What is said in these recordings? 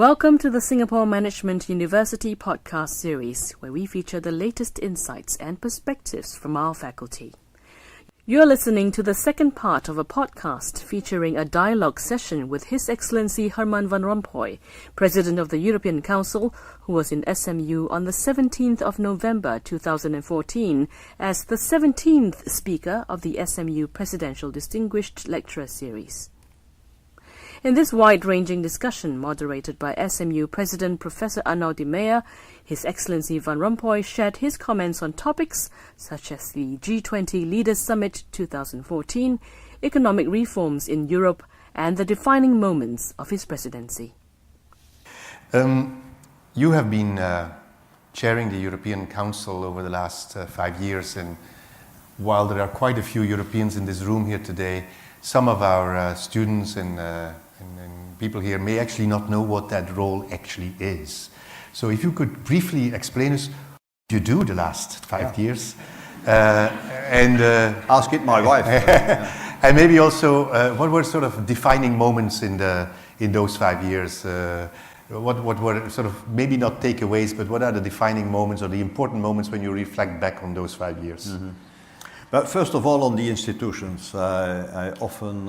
Welcome to the Singapore Management University podcast series, where we feature the latest insights and perspectives from our faculty. You're listening to the second part of a podcast featuring a dialogue session with His Excellency Herman Van Rompuy, President of the European Council, who was in SMU on the 17th of November 2014 as the 17th speaker of the SMU Presidential Distinguished Lecturer Series. In this wide-ranging discussion moderated by SMU President Professor Arnaud de Meyer, His Excellency Van Rompuy shared his comments on topics such as the G20 Leaders Summit 2014, economic reforms in Europe, and the defining moments of his presidency. You have been chairing the European Council over the last 5 years, and while there are quite a few Europeans in this room here today, some of our students and people here may actually not know what that role actually is. So if you could briefly explain us what you do the last 5 years. And ask it my wife. And maybe also what were sort of defining moments in those 5 years? What were sort of maybe not takeaways, but what are the defining moments or the important moments when you reflect back on those 5 years? Mm-hmm. But first of all, on the institutions, I often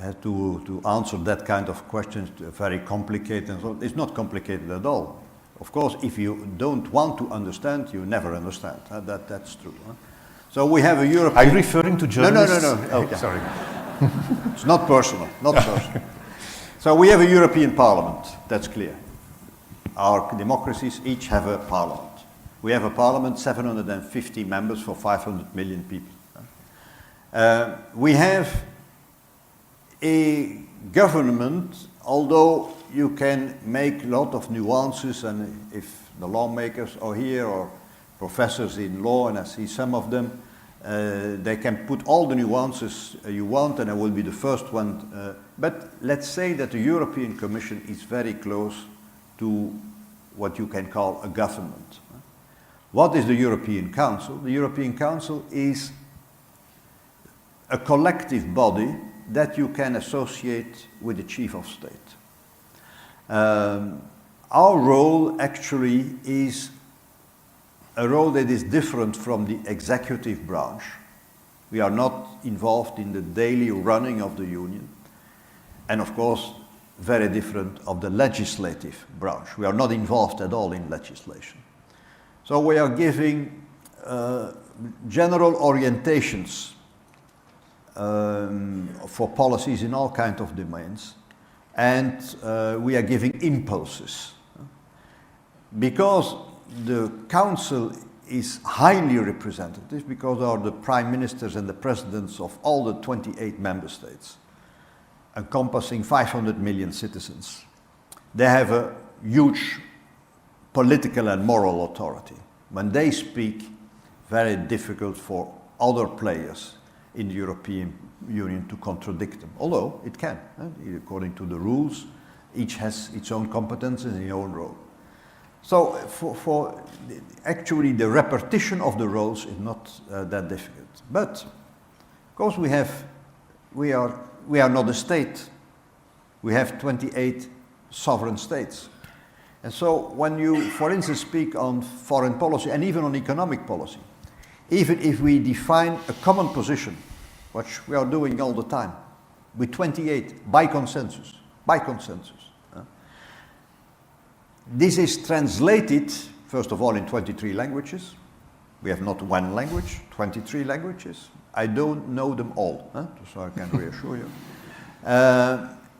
had to answer that kind of questions, very complicated. And so it's not complicated at all. Of course, if you don't want to understand, you never understand. That's true. So we have a European... Are you referring to journalists? No. Oh, sorry. It's not personal, not personal. So we have a European Parliament, that's clear. Our democracies each have a parliament. We have a parliament, 750 members for 500 million people. We have a government, although you can make a lot of nuances, and if the lawmakers are here or professors in law, and I see some of them, they can put all the nuances you want, and I will be the first one. But let's say that the European Commission is very close to what you can call a government. What is the European Council? The European Council is a collective body that you can associate with the Chief of State. Our role actually is a role that is different from the executive branch. We are not involved in the daily running of the Union, and of course very different of the legislative branch. We are not involved at all in legislation. So we are giving general orientations for policies in all kinds of domains, and we are giving impulses. Because the Council is highly representative, because they are the prime ministers and the presidents of all the 28 member states, encompassing 500 million citizens. They have a huge political and moral authority. When they speak, very difficult for other players in the European Union to contradict them, although it can. According to the rules, each has its own competences and its own role. So for actually the repetition of the roles is not that difficult. But of course we are not a state. We have 28 sovereign states. And so when you, for instance, speak on foreign policy and even on economic policy, even if we define a common position, which we are doing all the time, with 28, by consensus, this is translated, first of all, in 23 languages. We have not one language, 23 languages. I don't know them all, so I can reassure you.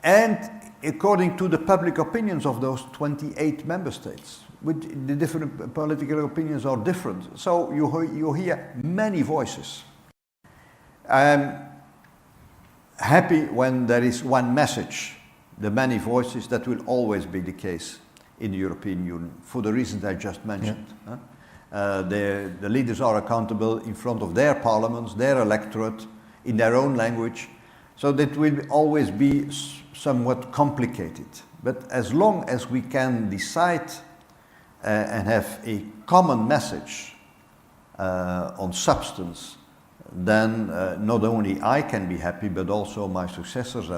And according to the public opinions of those 28 member states, the different political opinions are different. So you hear many voices. I'm happy when there is one message, the many voices. That will always be the case in the European Union, for the reasons I just mentioned. Yeah. The leaders are accountable in front of their parliaments, their electorate, in their own language, so that will always be somewhat complicated. But as long as we can decide and have a common message on substance, then not only I can be happy, but also my successors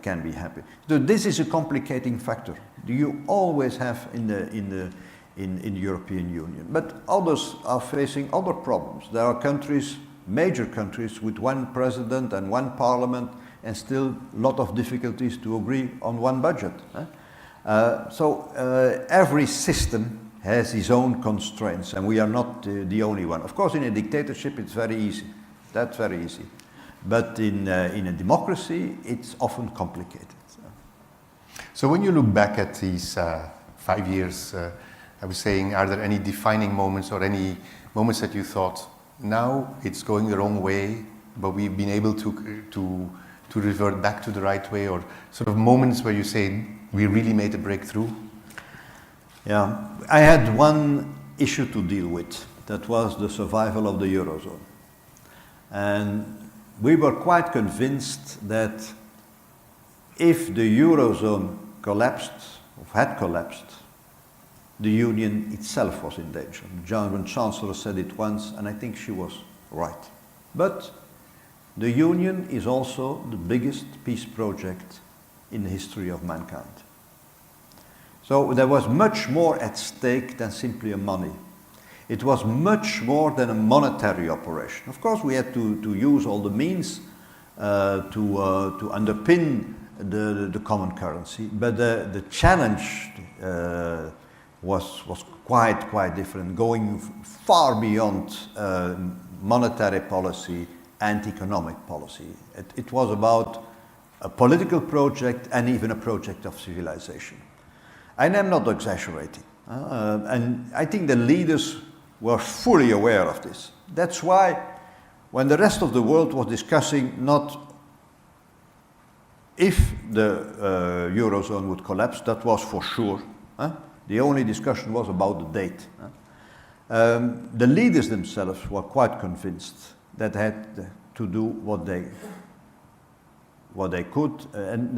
can be happy. So this is a complicating factor. You always have in the European Union. But others are facing other problems. There are countries, major countries, with one president and one parliament, and still a lot of difficulties to agree on one budget. Every system has its own constraints, and we are not the only one. Of course, in a dictatorship, it's very easy. That's very easy. But in a democracy, it's often complicated. So when you look back at these 5 years, I was saying, are there any defining moments or any moments that you thought, now it's going the wrong way, but we've been able to revert back to the right way, or sort of moments where you say, we really made a breakthrough? Yeah, I had one issue to deal with. That was the survival of the Eurozone. And we were quite convinced that if the Eurozone collapsed, or had collapsed, the Union itself was in danger. The German Chancellor said it once, and I think she was right. But the Union is also the biggest peace project in the history of mankind. So there was much more at stake than simply money. It was much more than a monetary operation. Of course, we had to use all the means to underpin the common currency, but the challenge was quite different, going far beyond monetary policy and economic policy. It was about a political project and even a project of civilization. And I'm not exaggerating. And I think the leaders were fully aware of this. That's why when the rest of the world was discussing not if the Eurozone would collapse, that was for sure. The only discussion was about the date. The leaders themselves were quite convinced that they had to do what they could, and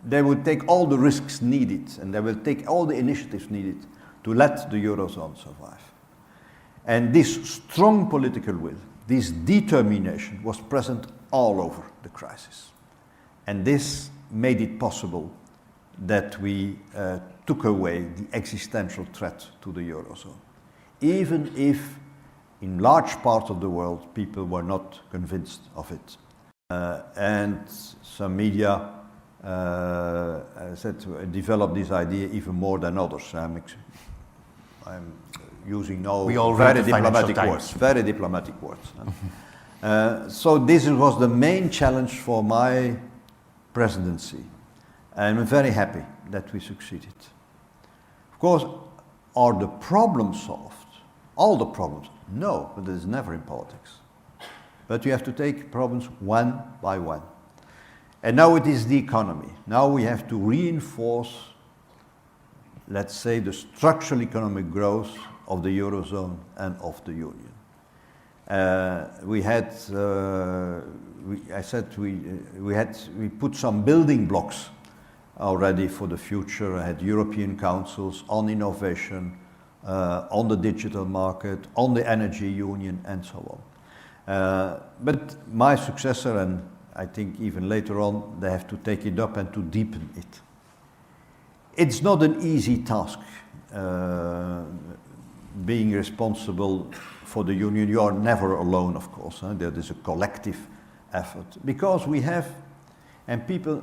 they would take all the risks needed, and they will take all the initiatives needed to let the Eurozone survive. And this strong political will, this determination was present all over the crisis. And this made it possible that we took away the existential threat to the Eurozone. Even if in large parts of the world people were not convinced of it. And some media developed this idea even more than others. I'm using now very diplomatic words. So this was the main challenge for my presidency. And I'm very happy that we succeeded. Of course, are the problems solved? All the problems? No, but it is never in politics. But you have to take problems one by one. And now it is the economy. Now we have to reinforce, let's say, the structural economic growth of the Eurozone and of the Union. We put some building blocks already for the future. I had European councils on innovation, on the digital market, on the energy union, and so on. But my successor, and I think even later on, they have to take it up and to deepen it. It's not an easy task, being responsible for the Union. You are never alone, of course. There is a collective effort. Because we have, and people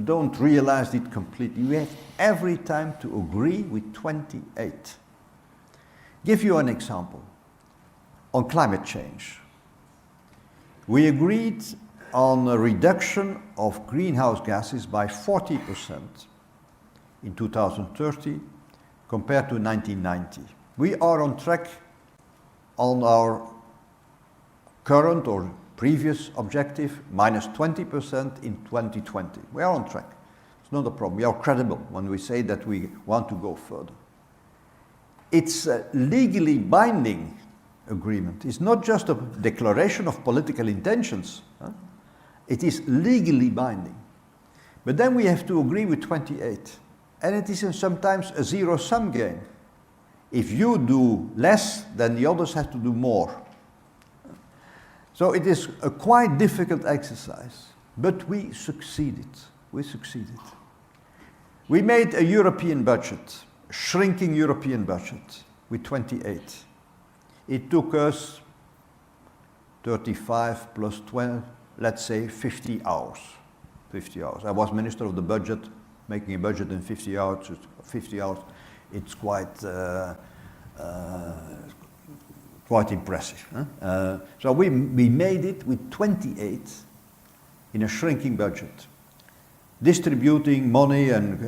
don't realize it completely, we have every time to agree with 28. Give you an example. On climate change. We agreed on a reduction of greenhouse gases by 40% in 2030 compared to 1990. We are on track on our current or previous objective, minus 20% in 2020. We are on track. It's not a problem. We are credible when we say that we want to go further. It's a legally binding agreement. It's not just a declaration of political intentions. It is legally binding. But then we have to agree with 28. And it is sometimes a zero-sum game. If you do less, then the others have to do more. So it is a quite difficult exercise, but we succeeded. We succeeded. We made a European budget, a shrinking European budget, with 28. It took us 35 plus 12, let's say 50 hours. 50 hours. I was Minister of the Budget, making a budget in 50 hours. 50 hours, it's quite impressive. Huh? So we made it with 28 in a shrinking budget. Distributing money and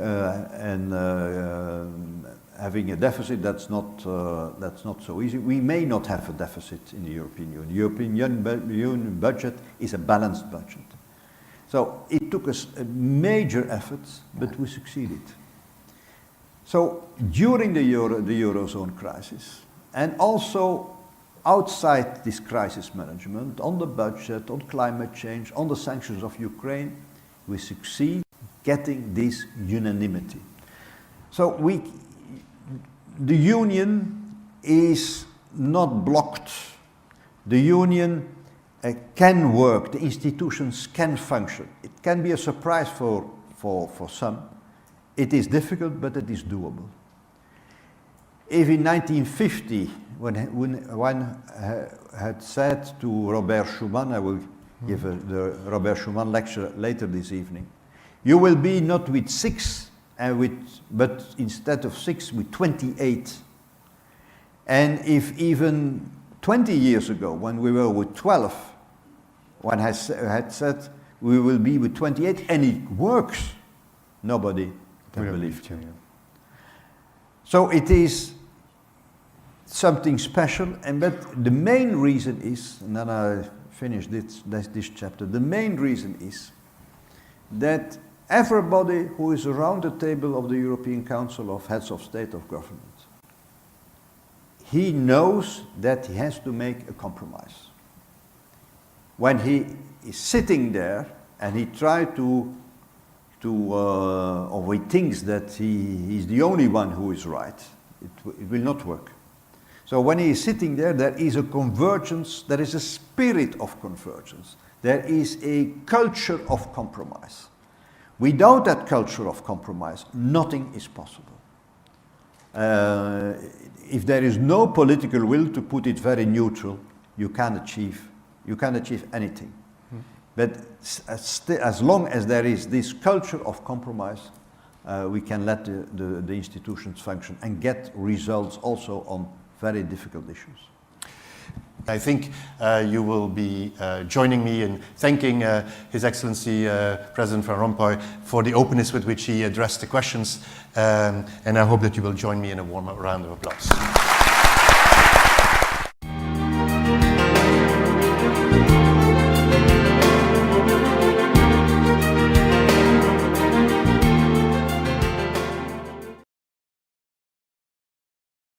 having a deficit, that's not so easy. We may not have a deficit in the European Union. The European Union budget is a balanced budget. So it took us a major effort, but we succeeded. So during the Eurozone crisis, and also outside this crisis management, on the budget, on climate change, on the sanctions of Ukraine, we succeed getting this unanimity. So the Union is not blocked. The Union can work, the institutions can function. It can be a surprise for some. It is difficult, but it is doable. If in 1950, when one had said to Robert Schuman, I will give the Robert Schuman lecture later this evening, you will be not with 6, but instead of 6, with 28. And if even 20 years ago, when we were with 12, one had said we will be with 28, and it works, nobody can believe it. So it is something special, but the main reason is, and then I finish this chapter, the main reason is that everybody who is around the table of the European Council of Heads of State of Government, he knows that he has to make a compromise. When he is sitting there and he tries or he thinks that he is the only one who is right, it will not work. So when he is sitting there, there is a convergence, there is a spirit of convergence, there is a culture of compromise. Without that culture of compromise, nothing is possible. If there is no political will, to put it very neutral, you can achieve anything. But as long as there is this culture of compromise, we can let the institutions function and get results also on very difficult issues. I think you will be joining me in thanking His Excellency President Van Rompuy for the openness with which he addressed the questions, and I hope that you will join me in a warm round of applause.